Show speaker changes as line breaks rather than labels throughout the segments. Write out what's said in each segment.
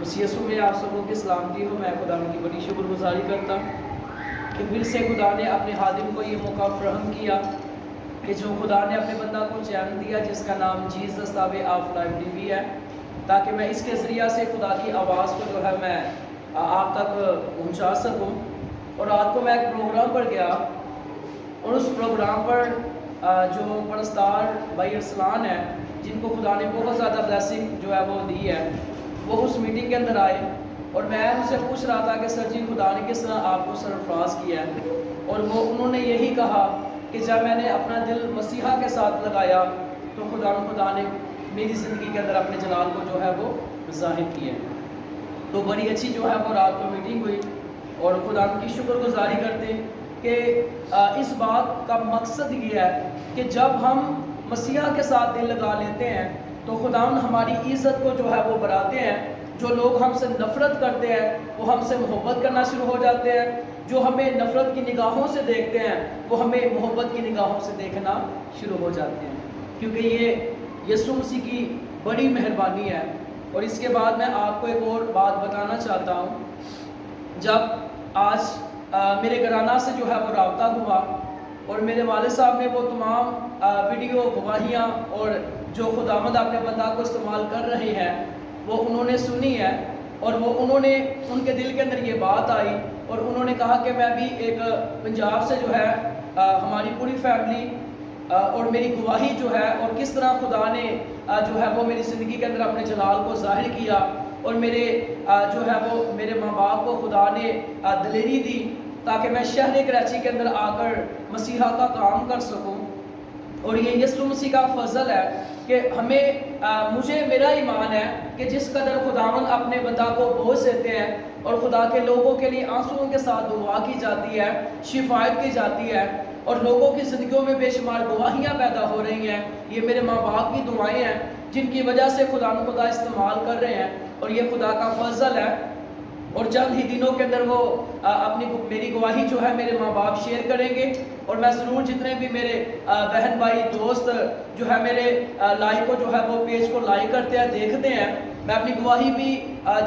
مسیح یسوع میں آپ سبوں کی سلامتی ہو۔ میں خدا کی بڑی شکر گزاری کرتا کہ پھر سے خدا نے اپنے خادم کو یہ موقع فراہم کیا کہ جو خدا نے اپنے بندہ کو چین دیا جس کا نام جیزس تابع آف لائف ٹی وی ہے، تاکہ میں اس کے ذریعہ سے خدا کی آواز کو جو ہے میں آپ تک پہنچا سکوں۔ اور رات کو میں ایک پروگرام پر گیا اور اس پروگرام پر جو پرستار بھائی ارسلان ہے جن کو خدا نے بہت زیادہ بلیسنگ جو ہے وہ دی ہے، وہ اس میٹنگ کے اندر آئے اور میں ان سے پوچھ رہا تھا کہ سر جی خدا نے کس طرح آپ کو سرفراز کیا ہے، اور انہوں نے یہی کہا کہ جب میں نے اپنا دل مسیحا کے ساتھ لگایا تو خدا نے میری زندگی کے اندر اپنے جلال کو جو ہے وہ ظاہر کیا ہے۔ تو بڑی اچھی جو ہے وہ رات کو میٹنگ ہوئی اور خدا کی شکر گزاری کرتے کہ اس بات کا مقصد یہ ہے کہ جب ہم مسیحا کے ساتھ دل لگا لیتے ہیں تو خداوند ہماری عزت کو جو ہے وہ بڑھاتے ہیں۔ جو لوگ ہم سے نفرت کرتے ہیں وہ ہم سے محبت کرنا شروع ہو جاتے ہیں، جو ہمیں نفرت کی نگاہوں سے دیکھتے ہیں وہ ہمیں محبت کی نگاہوں سے دیکھنا شروع ہو جاتے ہیں، کیونکہ یہ یسوع مسیح کی بڑی مہربانی ہے۔ اور اس کے بعد میں آپ کو ایک اور بات بتانا چاہتا ہوں۔ جب آج میرے گھرانہ سے جو ہے وہ رابطہ ہوا اور میرے والد صاحب نے وہ تمام ویڈیو گواہیاں اور جو خداوند اپنے بندہ کو استعمال کر رہے ہیں وہ انہوں نے سنی ہے، اور وہ ان کے دل کے اندر یہ بات آئی اور انہوں نے کہا کہ میں بھی ایک پنجاب سے جو ہے ہماری پوری فیملی اور میری گواہی جو ہے اور کس طرح خدا نے جو ہے وہ میری زندگی کے اندر اپنے جلال کو ظاہر کیا، اور میرے جو ہے وہ میرے ماں باپ کو خدا نے دلیری دی تاکہ میں شہر کراچی کے اندر آ کر مسیحا کا کام کر سکوں۔ اور یہ یسوع مسیح کا فضل ہے کہ مجھے میرا ایمان ہے کہ جس قدر خداوند اپنے بندہ کو بوجھ دیتے ہیں اور خدا کے لوگوں کے لیے آنسوؤں کے ساتھ دعا کی جاتی ہے، شفایت کی جاتی ہے، اور لوگوں کی زندگیوں میں بے شمار گواہیاں پیدا ہو رہی ہیں۔ یہ میرے ماں باپ کی دعائیں ہیں جن کی وجہ سے خدا استعمال کر رہے ہیں، اور یہ خدا کا فضل ہے۔ اور چند ہی دنوں کے اندر وہ میری گواہی جو ہے میرے ماں باپ شیئر کریں گے، اور میں ضرور جتنے بھی میرے بہن بھائی دوست جو ہے میرے لائک کو جو ہے وہ پیج کو لائک کرتے ہیں دیکھتے ہیں، میں اپنی گواہی بھی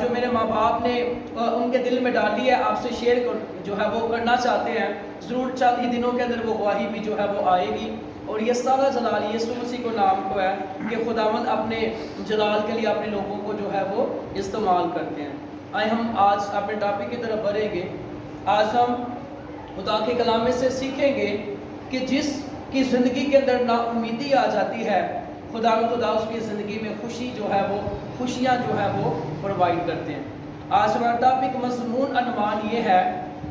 جو میرے ماں باپ نے ان کے دل میں ڈالی ہے آپ سے شیئر جو ہے وہ کرنا چاہتے ہیں۔ ضرور چند ہی دنوں کے اندر وہ گواہی بھی جو ہے وہ آئے گی، اور یہ سارا جلال یسوع مسیح کو نام کو ہے کہ خداوند اپنے جلال کے لیے اپنے لوگوں کو جو ہے وہ استعمال کرتے ہیں۔ آئے ہم آج اپنے ٹاپک کی طرف بڑھیں گے۔ آج ہم خدا کے کلام میں سے سیکھیں گے کہ جس کی زندگی کے اندر نا امیدی آ جاتی ہے خدا اس کی زندگی میں خوشیاں جو ہے وہ پرووائڈ کرتے ہیں۔ آج ہمارا ٹاپک مضمون عنوان یہ ہے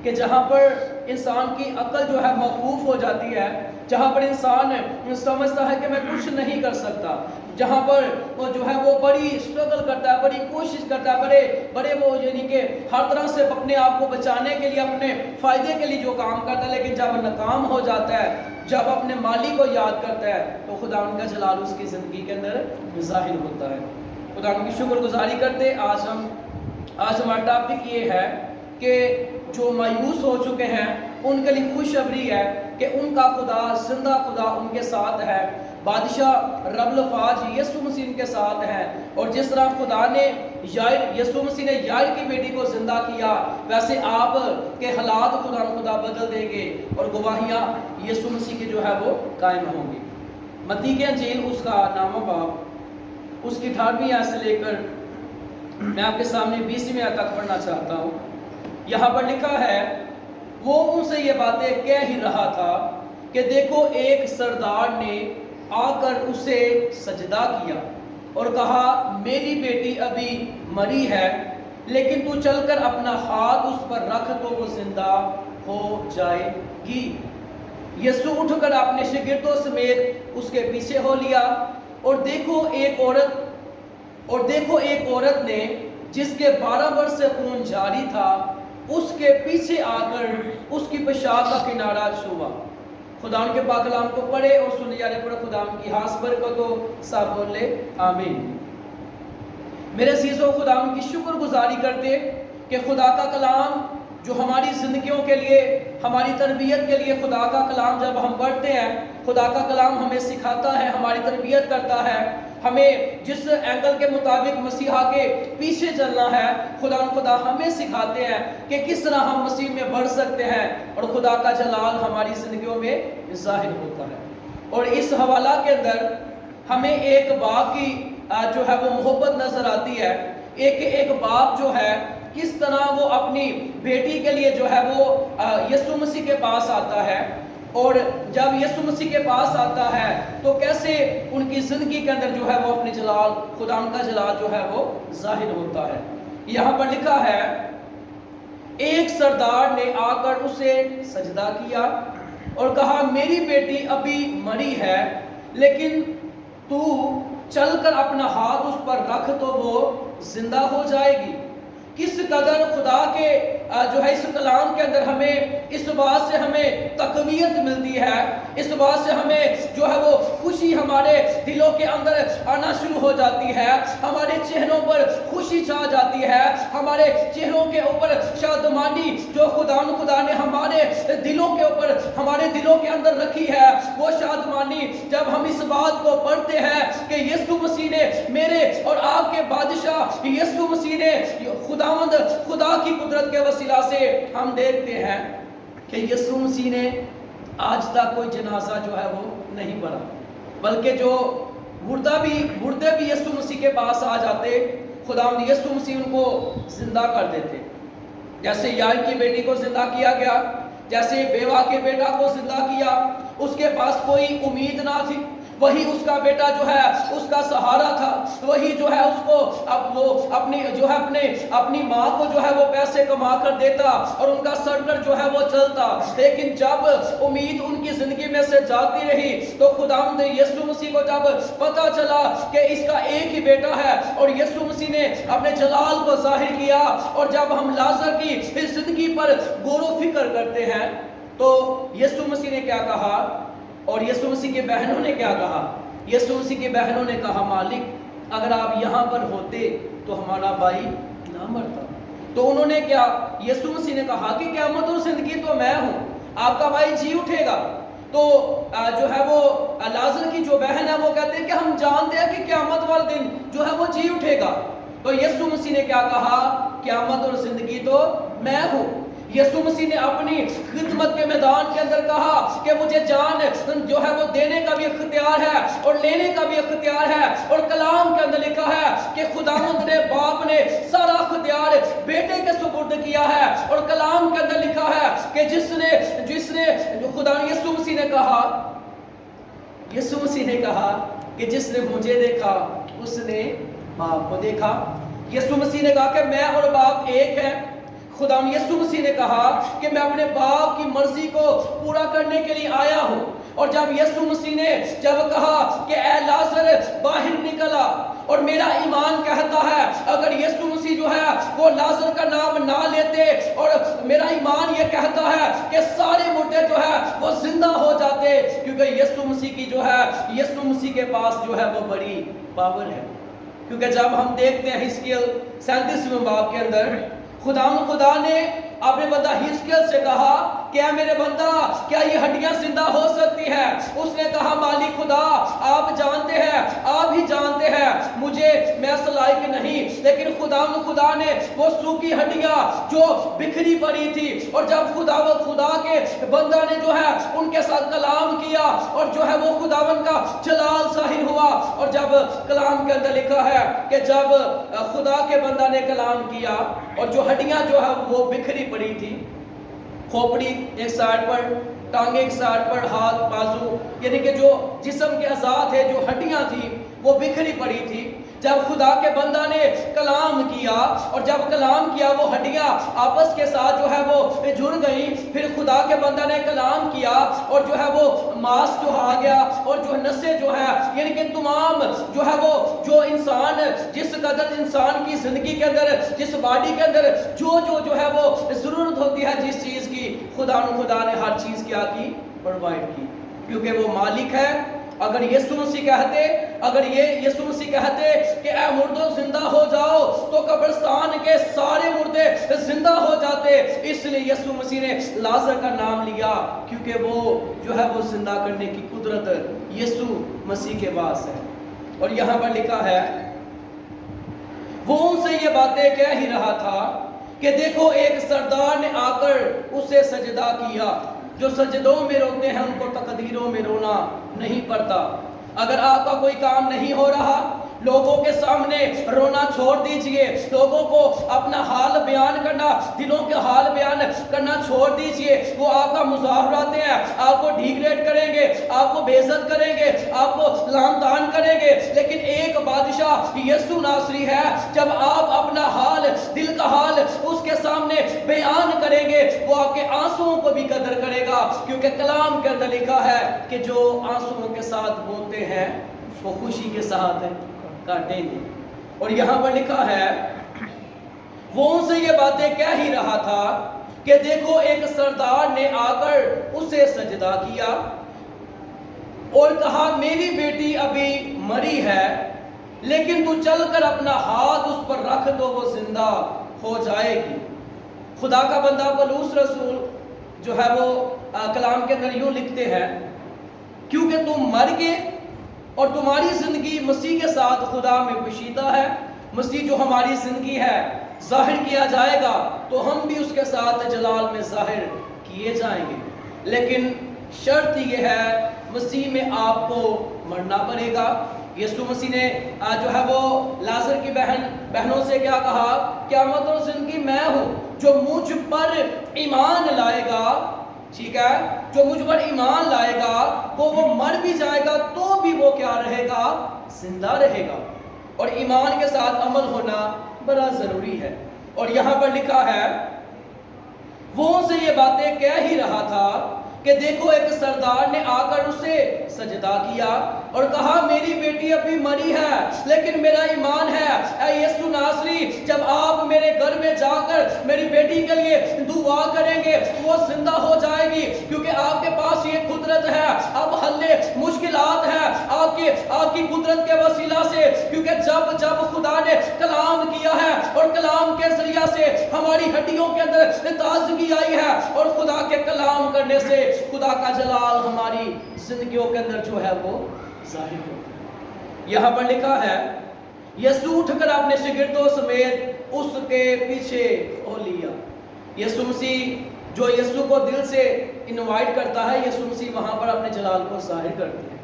کہ جہاں پر انسان کی عقل جو ہے موقوف ہو جاتی ہے، جہاں پر انسان سمجھتا ہے کہ میں کچھ نہیں کر سکتا، جہاں پر وہ جو ہے وہ بڑی اسٹرگل کرتا ہے، بڑی کوشش کرتا ہے، بڑے وہ یعنی کہ ہر طرح سے اپنے آپ کو بچانے کے لیے اپنے فائدے کے لیے جو کام کرتا ہے، لیکن جب ناکام ہو جاتا ہے، جب اپنے مالی کو یاد کرتا ہے تو خدا ان کا جلال اس کی زندگی کے اندر ظاہر ہوتا ہے۔ خدا ان کی شکر گزاری کرتے آج ہمارا ٹاپک یہ ہے کہ جو مایوس ہو چکے ہیں ان کے لیے خوشخبری ہے کہ ان کا خدا زندہ خدا ان کے ساتھ ہے، بادشاہ رب الفاظ یسوع مسیح ان کے ساتھ ہیں، اور جس طرح خدا نے یسوع مسیح نے یائر کی بیٹی کو زندہ کیا، ویسے آپ کے حالات خدا بدل دیں گے اور گواہیاں یسوع مسیح کی جو ہے وہ قائم ہوں گی۔ متی کی انجیل اس کا نامہ باب اس کی 18ویں آیت سے لے کر میں آپ کے سامنے 20ویں آیت تک پڑھنا چاہتا ہوں۔ یہاں پر لکھا ہے، وہ ان سے یہ باتیں کہہ ہی رہا تھا کہ دیکھو ایک سردار نے آ کر اسے سجدہ کیا اور کہا میری بیٹی ابھی مری ہے، لیکن تو چل کر اپنا ہاتھ اس پر رکھ تو وہ زندہ ہو جائے گی۔ یسوع اٹھ کر اپنے شاگردوں سمیت اس کے پیچھے ہو لیا، اور دیکھو ایک عورت نے جس کے 12 برس سے خون جاری تھا اس کے پیچھے آ کر اس کی پیشاب کا کنارہ چھوا۔ خدا ان کے پاک کلام کو پڑھے اور سننے والے پر خدا ان کی خاص برکت ہو، سب بولے آمین۔ میرے عزیزو، خدا ان کی شکر گزاری کرتے کہ خدا کا کلام جو ہماری زندگیوں کے لیے، ہماری تربیت کے لیے، خدا کا کلام جب ہم پڑھتے ہیں، خدا کا کلام ہمیں سکھاتا ہے، ہماری تربیت کرتا ہے، ہمیں جس اینگل کے مطابق مسیحا کے پیچھے چلنا ہے، خدا ہمیں سکھاتے ہیں کہ کس طرح ہم مسیح میں بڑھ سکتے ہیں اور خدا کا جلال ہماری زندگیوں میں ظاہر ہوتا ہے۔ اور اس حوالہ کے اندر ہمیں ایک باپ کی جو ہے وہ محبت نظر آتی ہے۔ ایک باپ جو ہے کس طرح وہ اپنی بیٹی کے لیے جو ہے وہ یسوع مسیح کے پاس آتا ہے، اور جب یسوع مسیح کے پاس آتا ہے تو کیسے ان کی زندگی کے اندر جو ہے وہ اپنے جلال، خدا کا جلال جو ہے وہ ظاہر ہوتا ہے۔ یہاں پر لکھا ہے، ایک سردار نے آ کر اسے سجدہ کیا اور کہا، میری بیٹی ابھی مری ہے، لیکن تو چل کر اپنا ہاتھ اس پر رکھ تو وہ زندہ ہو جائے گی۔ کس قدر خدا کے جو ہے اس کلام کے اندر ہمیں اس بات سے ہمیں تقویت ملتی ہے، اس بات سے ہمیں جو ہے وہ خوشی ہمارے دلوں کے اندر آنا شروع ہو جاتی ہے، ہمارے چہروں پر خوشی چھا جاتی ہے، ہمارے چہروں کے اوپر شادمانی جو خدا نے ہمارے دلوں کے اوپر، ہمارے دلوں کے اندر رکھی ہے، وہ شادمانی جب ہم اس بات کو پڑھتے ہیں کہ یسوع مسیح نے میرے اور آپ کے بادشاہ یسوع مسیح نے خدا کی قدرت کے وسیلہ سے ہم دیکھتے ہیں کہ یسوع مسیح نے آج تک کوئی جنازہ جو ہے وہ نہیں پڑھا، بلکہ جو مردے بھی یسوع مسیح کے پاس آ جاتے، خداوند یسوع مسیح ان کو زندہ کر دیتے۔ جیسے یائیر کی بیٹی کو زندہ کیا گیا، جیسے بیوہ کے بیٹا کو زندہ کیا، اس کے پاس کوئی امید نہ تھی، وہی اس کا بیٹا جو ہے اس کا سہارا تھا، وہی جو ہے اس کو اب وہ اپنی ماں کو جو ہے وہ پیسے کما کر دیتا اور ان کا سرکل جو ہے وہ چلتا۔ لیکن جب امید ان کی زندگی میں سے جاتی رہی تو خداوند یسوع مسیح کو جب پتا چلا کہ اس کا ایک ہی بیٹا ہے، اور یسوع مسیح نے اپنے جلال کو ظاہر کیا، اور جب ہم لازر کی اس زندگی پر غور و فکر کرتے ہیں تو یسوع مسیح نے کیا کہا، اور یسوع مسیح کی بہنوں نے کیا کہا؟ یسوع مسیح کی بہنوں نے کہا، مالک اگر آپ یہاں پر ہوتے تو ہمارا بھائی نہ مرتا۔ تو انہوں نے کیا، یسوع مسیح نے کہا کہ قیامت اور زندگی تو میں ہوں، آپ کا بھائی جی اٹھے گا۔ تو جو ہے وہ لازر کی جو بہن ہے وہ کہتے ہیں کہ ہم جانتے ہیں کہ قیامت والے دن جو ہے وہ جی اٹھے گا۔ تو یسوع مسیح نے کیا کہا، قیامت اور زندگی تو میں ہوں۔ یسوع مسیح نے اپنی خدمت کے میدان کے اندر کہا کہ مجھے جان جو ہے وہ دینے کا بھی اختیار ہے اور لینے کا بھی اختیار ہے، اور کلام کے اندر لکھا ہے کہ خداوند نے، باپ نے سارا اختیار بیٹے کے سپرد کیا ہے، اور کلام کے اندر لکھا ہے کہ جس نے خدا یسوع مسیح نے کہا کہ جس نے مجھے دیکھا اس نے باپ کو دیکھا۔ یسوع مسیح نے کہا کہ میں اور باپ ایک ہے۔ خدا یسوع مسیح نے کہا کہ میں اپنے باپ کی مرضی کو پورا کرنے کے لیے آیا ہوں۔ اور جب یسوع مسیح نے کہا کہ اے لازر باہر نکلا، اور میرا ایمان کہتا ہے اگر یسوع مسیح جو ہے وہ لازر کا نام نہ لیتے، اور میرا ایمان یہ کہتا ہے کہ سارے مردے جو ہے وہ زندہ ہو جاتے، کیونکہ یسوع مسیح کی جو ہے، یسوع مسیح کے پاس جو ہے وہ بڑی پاور ہے۔ کیونکہ جب ہم دیکھتے ہیں حزقیل 37 باب کے اندر خدا نے اپنے بندہ حزقیل سے کہا کہ اے میرے بندہ، کیا یہ ہڈیاں زندہ ہو سکتی ہیں؟ اس نے کہا، مالک خدا آپ جانتے ہیں، آپ ہی جانتے ہیں، میں لائق نہیں۔ لیکن خدا نے وہ سوکھی ہڈیاں جو بکھری پڑی تھی، اور جب خدا کے بندہ نے جو ہے ان کے ساتھ کلام کیا، اور جو ہے وہ خداوند کا جلال ظاہر ہوا۔ اور جب کلام کے اندر لکھا ہے کہ جب خدا کے بندہ نے کلام کیا، اور جو ہڈیاں جو ہے وہ بکھری پڑی تھی، کھوپڑی ایک سائڈ پر، ٹانگیں ایک سائڈ پر، ہاتھ بازو، یعنی کہ جو جسم کے اعضاء تھے، جو ہڈیاں تھیں وہ بکھری پڑی تھی، جب خدا کے بندہ نے کلام کیا، اور جب کلام کیا وہ ہڈیاں آپس کے ساتھ جو ہے وہ جڑ گئی۔ پھر خدا کے بندہ نے کلام کیا، اور جو ہے وہ ماس جو آ گیا، اور جو نسیں جو ہے، یعنی کہ تمام جو ہے وہ جو انسان، جس قدر انسان کی زندگی کے اندر، جس باڈی کے اندر جو ہے وہ ضرورت ہوتی ہے جس چیز کی، خدا نے ہر چیز کیا کی، پرووائڈ کی، کیونکہ وہ مالک ہے۔ اگر یسوع مسیح کہتے کہ اے مردوں زندہ ہو جاؤ، تو قبرستان کے سارے مردے زندہ ہو جاتے۔ اس لیے یسوع مسیح نے لازر کا نام لیا، کیونکہ وہ جو ہے وہ زندہ کرنے کی قدرت یسوع مسیح کے پاس ہے۔ اور یہاں پر لکھا ہے وہ ان سے یہ باتیں کہہ ہی رہا تھا کہ دیکھو ایک سردار نے آ کر اسے سجدہ کیا. جو سجدوں میں روتے ہیں ان کو تقدیروں میں رونا نہیں پڑتا. اگر آپ کا کوئی کام نہیں ہو رہا، لوگوں کے سامنے رونا چھوڑ دیجئے. لوگوں کو اپنا حال بیان کرنا، دلوں کے حال بیان کرنا چھوڑ دیجئے. وہ آپ کا مذاق اڑاتے ہیں، آپ کو ڈیگریڈ کریں گے، آپ کو بے عزت کریں گے، آپ کو لعن طعن کریں گے. لیکن ایک بادشاہ یسوع ناصری ہے، جب آپ اپنا حال، دل کا حال اس کے سامنے بیان کریں گے، وہ آپ کے آنسوؤں کو بھی قدر کرے گا. کیونکہ کلام کے اندر لکھا ہے کہ جو آنسوؤں کے ساتھ بولتے ہیں وہ خوشی کے ساتھ کاٹیں گے. اور یہاں پر لکھا ہے وہ ان سے یہ باتیں کہہ ہی رہا تھا کہ دیکھو ایک سردار نے آ کر اسے سجدہ کیا اور کہا میری بیٹی ابھی مری ہے، لیکن تو چل کر اپنا ہاتھ اس پر رکھ دو، وہ زندہ ہو جائے گی. خدا کا بندہ پولس رسول جو ہے وہ کلام کے اندر یوں لکھتے ہیں کیونکہ تم مر گئے اور تمہاری زندگی مسیح کے ساتھ خدا میں پوشیدہ ہے. مسیح جو ہماری زندگی ہے ظاہر کیا جائے گا تو ہم بھی اس کے ساتھ جلال میں ظاہر کیے جائیں گے. لیکن شرط یہ ہے مسیح میں آپ کو مرنا پڑے گا. یسوع مسیح نے جو ہے وہ لازر کی بہنوں سے کیا کہا؟ قیامت اور زندگی میں ہوں، جو مجھ پر ایمان لائے گا، ٹھیک ہے، جو مجھ پر ایمان لائے گا وہ مر بھی جائے گا تو بھی وہ کیا رہے گا؟ زندہ رہے گا. اور ایمان کے ساتھ عمل ہونا بڑا ضروری ہے. اور یہاں پر لکھا ہے وہ ان سے یہ باتیں کہہ ہی رہا تھا کہ دیکھو ایک سردار نے آ کر اسے سجدہ کیا اور کہا میری بیٹی ابھی مری ہے، لیکن میرا ایمان ہے اے یسوع ناصری جب آپ میرے گھر میں جا کر میری بیٹی کے لیے دعا کریں گے وہ زندہ ہو جائے گی، کیونکہ آپ کے پاس یہ قدرت ہے. اب حل مشکلات ہے آپ کی قدرت کے وسیلہ سے، کیونکہ جب خدا نے کلام کیا ہے اور کلام کے ذریعہ سے ہماری ہڈیوں کے اندر تازگی آئی ہے اور خدا کے کلام کرنے سے خدا کا جلال ہماری زندگیوں کے اندر جو ہے وہ ظاہر ہوتا ہے. یہاں پر لکھا ہے یسوع اٹھ کر اپنے شاگردوں سمیت اس کے پیچھے ہو لیا. یسوع مسیح جو یسوع کو دل سے انوائٹ کرتا ہے، یسوع مسیح وہاں پر اپنے جلال کو ظاہر کرتے ہیں.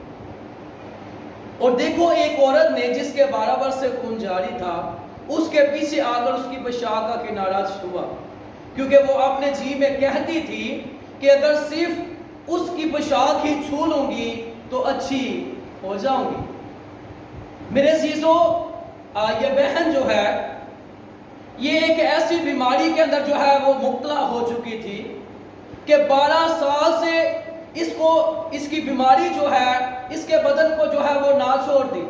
اور دیکھو ایک عورت نے جس کے 12 برس سے خون جاری تھا اس کے پیچھے آ کر اس کی پوشاک کا کنارہ چھوا، کیونکہ وہ اپنے جی میں کہتی تھی کہ اگر صرف اس کی پوشاک ہی چھو لوں گی تو اچھی ہو جاؤں گی. میرے عزیزو، یہ بہن جو ہے یہ ایک ایسی بیماری کے اندر جو ہے وہ مبتلا ہو چکی تھی کہ 12 سال سے اس کی بیماری جو ہے اس کے بدن کو جو ہے وہ نہ چھوڑ دی.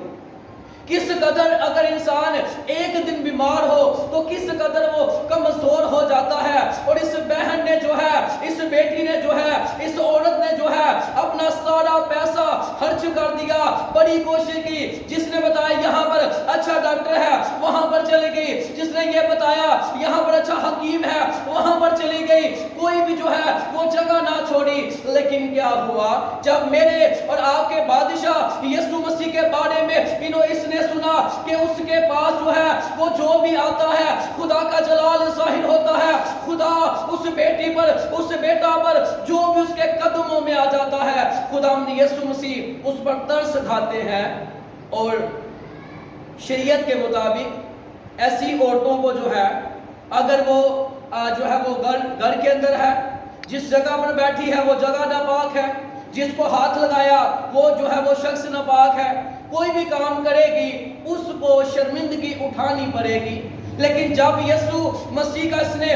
کس قدر اگر انسان ایک دن بیمار ہو تو کس قدر وہ کمزور ہو جاتا ہے. اور اس بہن نے جو ہے، اس بیٹی نے جو ہے، اس عورت نے جو ہے اپنا سارا پیسہ خرچ کر دیا، بڑی کوشش کی. جس نے بتایا یہاں پر اچھا ڈاکٹر ہے وہاں پر چلی گئی، جس نے یہ بتایا یہاں پر اچھا حکیم ہے وہاں پر چلی گئی، کوئی بھی جو ہے وہ جگہ نہ چھوڑی. لیکن کیا ہوا جب میرے اور آپ کے بادشاہ یسوع مسیح کے بارے میں اس نے سنا کہ اس کے پاس جو ہے وہ جو بھی آتا ہے خدا کا جلال ظاہر ہوتا ہے. خدا اس بیٹی پر، اس بیٹا پر جو بھی اس کے قدموں میں آ جاتا ہے خداوند یسوع مسیح اس پر ترس کھاتے ہیں. اور شریعت کے مطابق ایسی عورتوں کو جو ہے اگر وہ جو ہے وہ گھر کے اندر ہے، جس جگہ پر بیٹھی ہے وہ جگہ ناپاک ہے، جس کو ہاتھ لگایا وہ جو ہے وہ شخص ناپاک ہے، کوئی بھی کام کرے گی اس کو شرمندگی اٹھانی پڑے گی. لیکن جب یسوع مسیح کا اس نے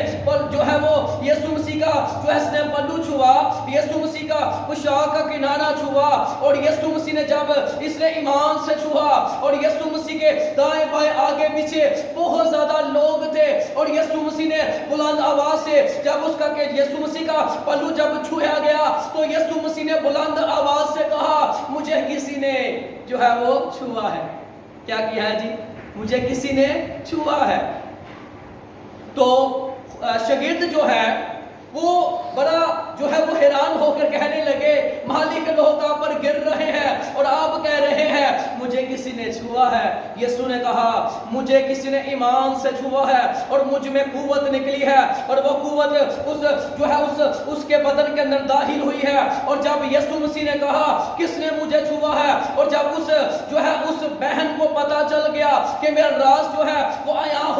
جو ہے وہ یسوع مسیح کا جو ہے اس نے پلو چھوا، یسوع مسیح کا پوشاک کا کنارہ چھوا، اور یسوع مسیح نے جب اس نے ایمان سے چھوا، اور یسوع مسیح کے دائیں بائیں آگے پیچھے بہت زیادہ لوگ تھے، اور یسوع مسیح نے بلند آواز سے جب اس کا کہ یسوع مسیح کا پلو جب چھویا گیا تو یسوع مسیح نے بلند آواز سے کہا مجھے کسی نے جو ہے وہ چھوا ہے. کیا کیا ہے جی؟ مجھے کسی نے چھوا ہے. تو شاگرد جو ہے وہ بڑا جو ہے وہ حیران ہو کر کہنے لگے مالک لوگ آپ پر گر رہے ہیں اور آپ کہہ رہے ہیں مجھے کسی نے چھوا ہے۔ یسوع نے کہا مجھے کسی نے ایمان سے چھوا ہے اور مجھ میں قوت نکلی ہے اور وہ قوت اس کے بدن کے اندر داخل ہوئی ہے۔ اور جب یسوع مسیح نے کہا کس نے مجھے چھوا ہے اور جب اس بہن کو پتا چل گیا کہ میرا راز جو ہے وہ عیاں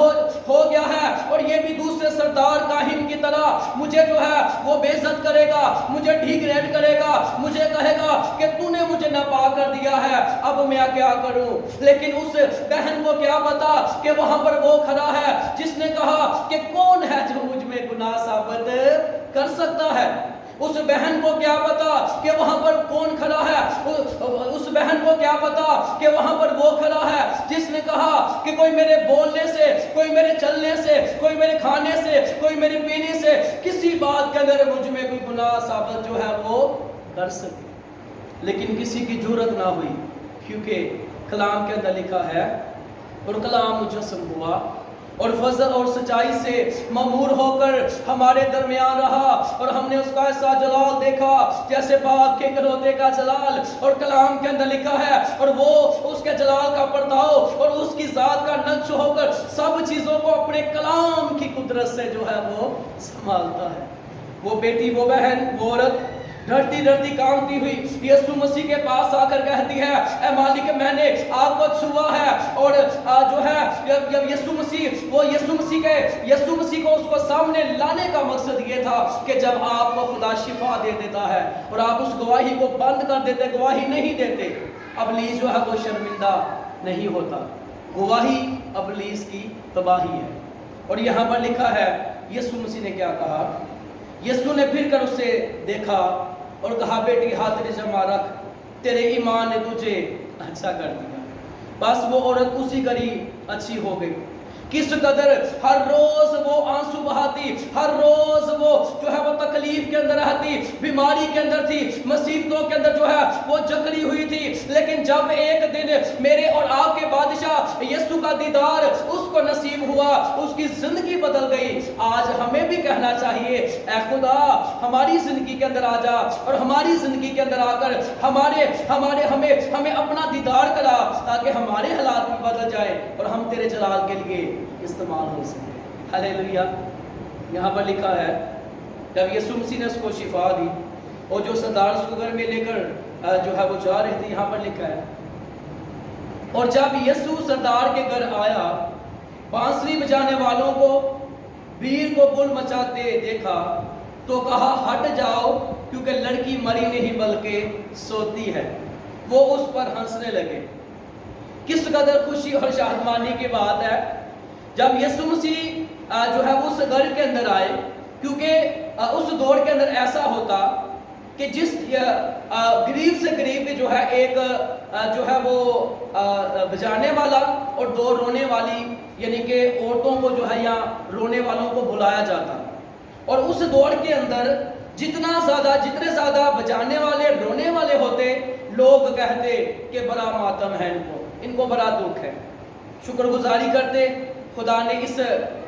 ہو گیا ہے اور یہ بھی دوسرے سردار کاہن کی طرح مجھے جو ہے وہ بے عزت کرے گا، مجھے ڈیگریڈ کرے گا، مجھے کہے گا کہ تو نے مجھے ناپاک کر دیا ہے، اب میں کیا کروں؟ لیکن اس بہن کو کیا پتا کہ وہاں پر وہ کھڑا ہے جس نے کہا کہ کون ہے جو مجھ میں گناہ ثابت کر سکتا ہے۔ اس بہن کو کیا پتا کہ وہاں پر کون کھڑا ہے، اس بہن کو کیا پتا کہ وہاں پر وہ کھڑا ہے جس نے کہا کہ کوئی میرے بولنے سے، کوئی میرے چلنے سے، کوئی میرے کھانے سے، کوئی میری پینے سے کسی بات کے اندر مجھ میں کوئی گناہ ثابت جو ہے وہ کر سکے۔ لیکن کسی کی جرأت نہ ہوئی، کیونکہ کلام کے اندر لکھا ہے اور کلام مجسم ہوا اور فضل اور سچائی سے معمور ہو کر ہمارے درمیان رہا اور ہم نے اس کا ایسا جلال دیکھا جیسے باغ کے کروتے کا جلال۔ اور کلام کے اندر لکھا ہے اور وہ اس کے جلال کا پرتاؤ اور اس کی ذات کا نقش ہو کر سب چیزوں کو اپنے کلام کی قدرت سے جو ہے وہ سنبھالتا ہے۔ وہ بیٹی، وہ بہن، وہ عورت ڈرتی ڈرتی کانپتی ہوئی یسوع مسیح کے پاس آ کر کہتی ہے اے مالک میں نے آپ کو چھوا ہے۔ اور جو ہے جب یسوع مسیح کو اس کو سامنے لانے کا مقصد یہ تھا کہ جب آپ کو خدا شفا دے دیتا ہے اور آپ اس گواہی کو بند کر دیتے، گواہی نہیں دیتے، ابلیس جو ہے وہ شرمندہ نہیں ہوتا۔ گواہی ابلیس کی تباہی ہے۔ اور یہاں پر لکھا ہے یسوع مسیح نے کیا کہا؟ یسوع نے پھر کر اسے دیکھا اور کہا بیٹی ہاتھ جمع رکھ، تیرے ایمان نے تجھے اچھا کر دیا۔ بس وہ عورت اسی گھڑی اچھی ہو گئی۔ کس قدر ہر روز وہ آنسو بہاتی، ہر روز وہ جو ہے وہ تکلیف کے اندر رہتی، بیماری کے اندر تھی، مصیبتوں کے اندر جو ہے وہ جکڑی ہوئی تھی۔ لیکن جب ایک دن میرے اور آپ کے بادشاہ یسوع کا دیدار اس کو نصیب ہوا، اس کی زندگی بدل گئی۔ آج ہمیں بھی کہنا چاہیے اے خدا ہماری زندگی کے اندر آ جا اور ہماری زندگی کے اندر آ کر ہمیں اپنا دیدار کرا تاکہ ہمارے حالات بھی بدل جائے اور ہم تیرے جلال کے لیے استعمال ہو سکے۔ ہلیلویہ۔ یہاں پر لکھا ہے جب یسوع مسیح نے اس کو شفا دی اور جو سردار اس کو گھر میں لے کر جو ہے وہ جا رہے تھے، یہاں پر لکھا ہے اور جب یسوع سردار کے گھر آیا، بانسری بجانے والوں کو بھیڑ کو گل مچاتے دیکھا تو کہا ہٹ جاؤ کیونکہ لڑکی مری نہیں بلکہ سوتی ہے۔ وہ اس پر ہنسنے لگے۔ کس قدر خوشی اور شادمانی کی بات ہے جب یسوع مسیح جو ہے اس گھر کے اندر آئے، کیونکہ اس دور کے اندر ایسا ہوتا کہ جس غریب سے غریب جو ہے ایک جو ہے وہ بجانے والا اور دو رونے والی، یعنی کہ عورتوں کو جو ہے یا رونے والوں کو بلایا جاتا۔ اور اس دور کے اندر جتنے زیادہ بجانے والے رونے والے ہوتے، لوگ کہتے کہ بڑا ماتم ہے، ان کو بڑا دکھ ہے۔ شکر گزاری کرتے خدا نے اس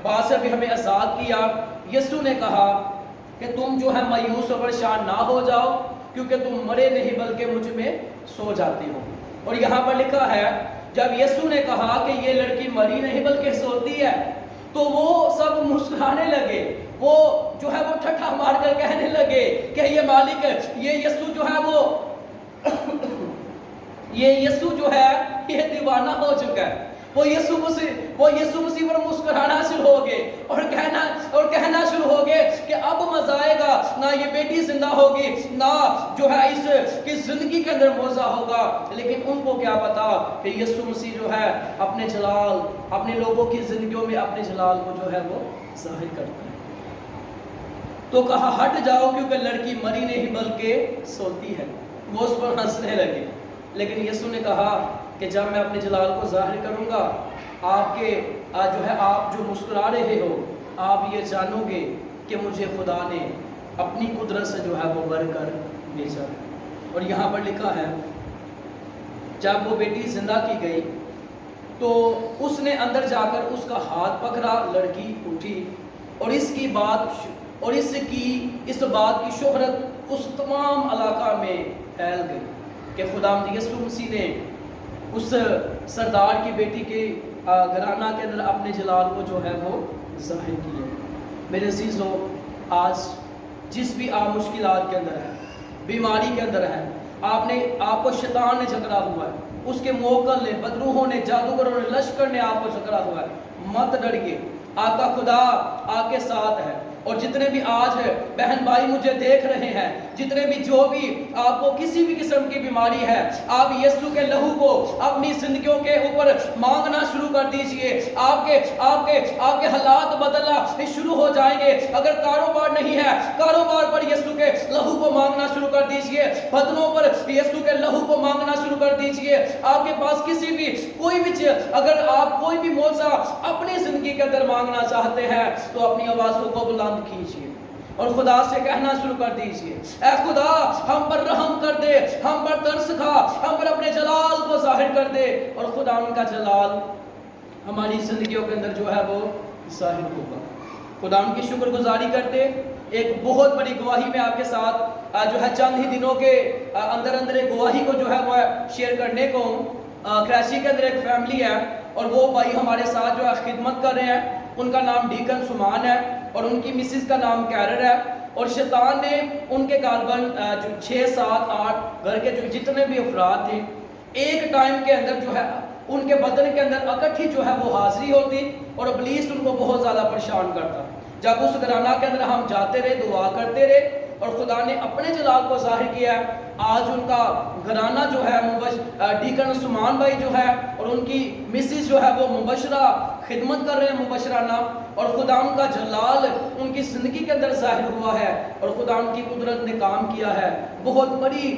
بات سے بھی ہمیں آزاد کیا۔ یسوع نے کہا کہ تم جو ہے مایوس و پریشان نہ ہو جاؤ کیونکہ تم مرے نہیں بلکہ مجھ میں سو جاتے ہو۔ اور یہاں پر لکھا ہے جب یسوع نے کہا کہ یہ لڑکی مری نہیں بلکہ سوتی ہے تو وہ سب مسکرانے لگے، وہ جو ہے وہ ٹھٹھا مار کر کہنے لگے کہ یہ مالک یہ یسوع جو ہے یہ یسوع جو ہے یہ دیوانہ ہو چکا ہے۔ وہ یسوع مسیح پر مسکرانا شروع ہو گئے اور کہنا شروع ہو گئے کہ اب مزہ آئے گا، نہ یہ بیٹی زندہ ہوگی، نہ جو ہے اس کی زندگی کے اندر موضع ہوگا۔ لیکن ان کو کیا پتا کہ یسوع مسیح جو ہے اپنے جلال اپنے لوگوں کی زندگیوں میں اپنے جلال کو جو ہے وہ ظاہر کرتا ہے۔ تو کہا ہٹ جاؤ کیونکہ لڑکی مری نہیں بلکہ سوتی ہے۔ وہ اس پر ہنسنے لگے۔ لیکن یسوع نے کہا کہ جب میں اپنے جلال کو ظاہر کروں گا، آپ جو مسکرا رہے ہو، آپ یہ جانو گے کہ مجھے خدا نے اپنی قدرت سے جو ہے وہ بھر کر بھیجا ہے۔ اور یہاں پر لکھا ہے جب وہ بیٹی زندہ کی گئی تو اس نے اندر جا کر اس کا ہاتھ پکڑا، لڑکی اٹھی اور اس کی بات اور اس بات کی شہرت اس تمام علاقہ میں پھیل گئی کہ خداوند یسوع مسیح نے اس سردار کی بیٹی کے گھرانہ کے اندر اپنے جلال کو جو ہے وہ ظاہر کیا۔ میرے عزیزوں، آج جس بھی آپ مشکلات کے اندر ہے، بیماری کے اندر ہے، آپ کو شیطان نے جکڑا ہوا ہے، اس کے موکل نے، بدروحوں نے، جادوگروں نے، لشکر نے آپ کو جکڑا ہوا ہے، مت ڈریے، آپ کا خدا آپ کے ساتھ ہے۔ اور جتنے بھی آج بہن بھائی مجھے دیکھ رہے ہیں، جتنے بھی جو بھی آپ کو کسی بھی قسم کی بیماری ہے، آپ یسوع کے لہو کو اپنی زندگیوں کے اوپر مانگنا شروع کر دیجئے۔ آپ کے حالات بدلنا شروع ہو جائیں گے۔ اگر کاروبار نہیں ہے، کاروبار پر یسوع کے لہو کو مانگنا شروع کر دیجئے، بدنوں پر یسوع کے لہو کو مانگنا شروع کر دیجئے۔ آپ کے پاس کسی بھی کوئی بھی چیز، اگر آپ کوئی بھی معجزہ اپنی زندگی کے اندر مانگنا چاہتے ہیں تو اپنی آوازوں کو بلند کیجئے اور خدا سے کہنا شروع کر دیجئے، اے خدا ہم پر رحم کر دے، ہم پر ترس کھا، ہم پر اپنے جلال کو ظاہر کر دے، اور خدا ان کا جلال ہماری زندگیوں کے اندر جو ہے وہ ظاہر ہوگا۔ خدا ان کی شکر گزاری کرتے ایک بہت بڑی گواہی میں آپ کے ساتھ جو ہے چند ہی دنوں کے اندر ایک گواہی کو جو ہے وہ شیئر کرنے کو ہوں۔ کراچی کے اندر ایک فیملی ہے اور وہ بھائی ہمارے ساتھ جو ہے خدمت کر رہے ہیں۔ ان کا نام ڈیکن سمان ہے اور ان کی مسز کا نام کیرر ہے، اور شیطان نے ان کے غالباً 6 7 8 گھر کے جو جتنے بھی افراد تھے، ایک ٹائم کے اندر جو ہے ان کے بدن کے اندر اکٹھی جو ہے وہ حاضری ہوتی اور ابلیس ان کو بہت زیادہ پریشان کرتا۔ جب اس گھرانہ کے اندر ہم جاتے رہے، دعا کرتے رہے، اور خدا نے اپنے جلال کو ظاہر کیا ہے۔ آج ان کا گھرانہ جو ہے ڈیکن سمان بھائی جو ہے اور ان کی مسز جو ہے وہ مبشرہ خدمت کر رہے ہیں، مبشرانہ، اور خدا ان کا جلال ان کی زندگی کے اندر ظاہر ہوا ہے اور خدا ان کی قدرت نے کام کیا ہے۔ بہت بڑی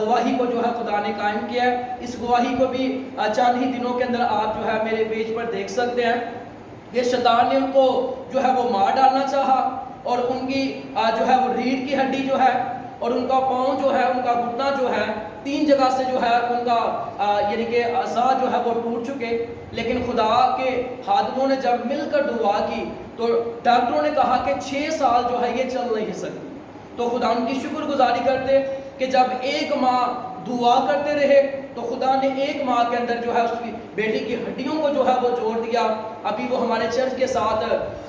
گواہی کو جو ہے خدا نے قائم کیا ہے۔ اس گواہی کو بھی چند ہی دنوں کے اندر آپ جو ہے میرے پیج پر دیکھ سکتے ہیں۔ یہ شیطان نے ان کو جو ہے وہ مار ڈالنا چاہا اور ان کی جو ہے وہ ریڑھ کی ہڈی جو ہے اور ان کا پاؤں جو ہے، ان کا گھٹنا جو ہے، 3 جگہ سے جو ہے ان کا یعنی کہ اعضاء جو ہے وہ ٹوٹ چکے، لیکن خدا کے خادموں نے جب مل کر دعا کی تو ڈاکٹروں نے کہا کہ 6 سال جو ہے یہ چل نہیں سکتی۔ تو خدا ان کی شکر گزاری کرتے کہ جب ایک ماہ دعا کرتے رہے تو خدا نے ایک ماہ کے اندر جو ہے اس کی بیٹی کی ہڈیوں کو جو ہے وہ جوڑ دیا۔ ابھی وہ ہمارے چرچ کے ساتھ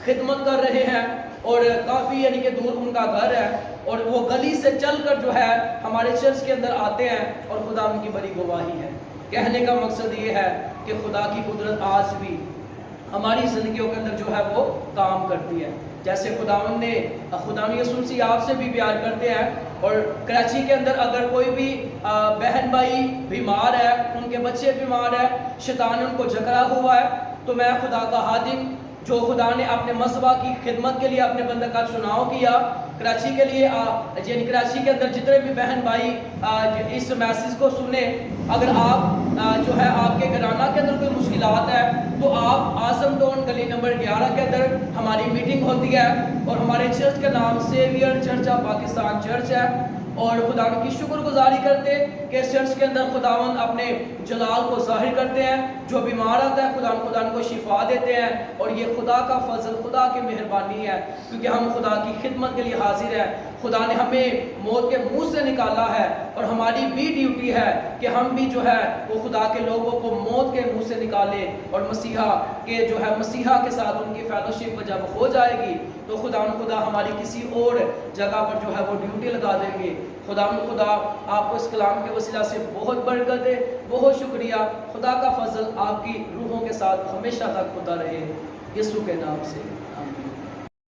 خدمت کر رہے ہیں اور کافی یعنی کہ دور ان کا گھر ہے اور وہ گلی سے چل کر جو ہے ہمارے چرچ کے اندر آتے ہیں، اور خدا ان کی بڑی گواہی ہے۔ کہنے کا مقصد یہ ہے کہ خدا کی قدرت آج بھی ہماری زندگیوں کے اندر جو ہے وہ کام کرتی ہے۔ جیسے خدا یسوع مسیح آپ سے بھی پیار کرتے ہیں، اور کراچی کے اندر اگر کوئی بھی بہن بھائی بیمار ہے، ان کے بچے بیمار ہیں، شیطان نے ان کو جکڑا ہوا ہے، تو میں خدا کا خادم جو خدا نے اپنے مصباح کی خدمت کے لیے اپنے بندے کا چناؤ کیا، کراچی کے لیے یعنی کراچی کے اندر جتنے بھی بہن بھائی اس میسیج کو سنیں، اگر آپ جو ہے آپ کے گھرانہ کے اندر کوئی مشکلات ہے تو آپ اعظم ٹون گلی نمبر 11 کے اندر ہماری میٹنگ ہوتی ہے، اور ہمارے چرچ کا نام severe church of Pakistan church ہے۔ اور خدا کی شکر گزاری کرتے کہ اس چرچ کے اندر خداوند اپنے جلال کو ظاہر کرتے ہیں۔ جو بیمار آتا ہے خدا کو شفا دیتے ہیں، اور یہ خدا کا فضل، خدا کی مہربانی ہے، کیونکہ ہم خدا کی خدمت کے لیے حاضر ہیں۔ خدا نے ہمیں موت کے منہ سے نکالا ہے، اور ہماری بھی ڈیوٹی ہے کہ ہم بھی جو ہے وہ خدا کے لوگوں کو موت کے منہ سے نکالے، اور مسیحا کے ساتھ ان کی فیلوشپ جب ہو جائے گی تو خدا ہماری کسی اور جگہ پر جو ہے وہ ڈیوٹی لگا دیں گے۔ خدا آپ کو اس کلام کے وسیلہ سے بہت برکت دے، بہت شکریہ۔ خدا کا فضل آپ کی روحوں کے ساتھ ہمیشہ تک ہوتا رہے، یسوع کے نام سے۔